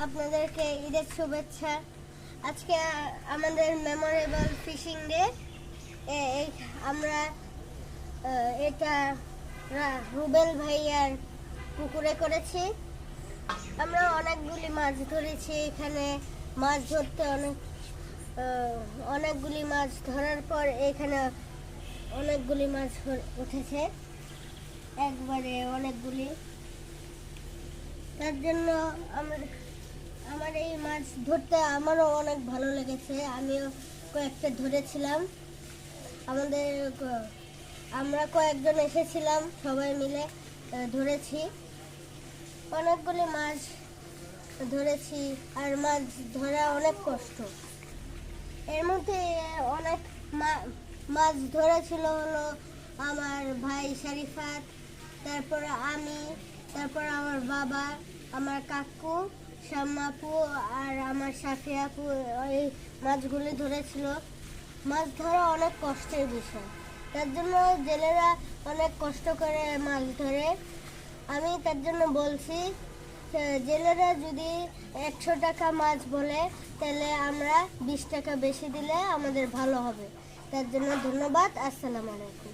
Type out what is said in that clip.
আপনাদেরকে ঈদের শুভেচ্ছা। আজকে আমাদের মেমোরেবল ফিশিং ডে। আমরা এটা রুবেল ভাইয়ার পুকুরে করেছি। আমরা অনেকগুলি মাছ ধরেছি। এখানে মাছ ধরতে অনেকগুলি মাছ ধরার পর এখানে অনেকগুলি মাছ উঠেছে, একবারে অনেকগুলি। তার জন্য আমার এই মাছ ধরতে আমারও অনেক ভালো লেগেছে। আমিও কয়েকটা ধরেছিলাম। আমরা কয়েকজন এসেছিলাম, সবাই মিলে ধরেছি। অনেকগুলি মাছ ধরেছি, আর মাছ ধরা অনেক কষ্ট। এর মধ্যে অনেক মাছ ধরেছিল হলো আমার ভাই শরীফাত, তারপর আমি, তারপর আমার বাবা, আমার কাকু শাম্মাপু আর আমার সাফি আপু এই মাছগুলি ধরেছিল। মাছ ধরা অনেক কষ্টের বিষয়, তার জন্য জেলেরা অনেক কষ্ট করে মাছ ধরে। আমি তার জন্য বলছি, জেলেরা যদি 100 টাকা মাছ বলে, তাহলে আমরা 20 টাকা বেশি দিলে আমাদের ভালো হবে। তার জন্য ধন্যবাদ। আসসালামু আলাইকুম।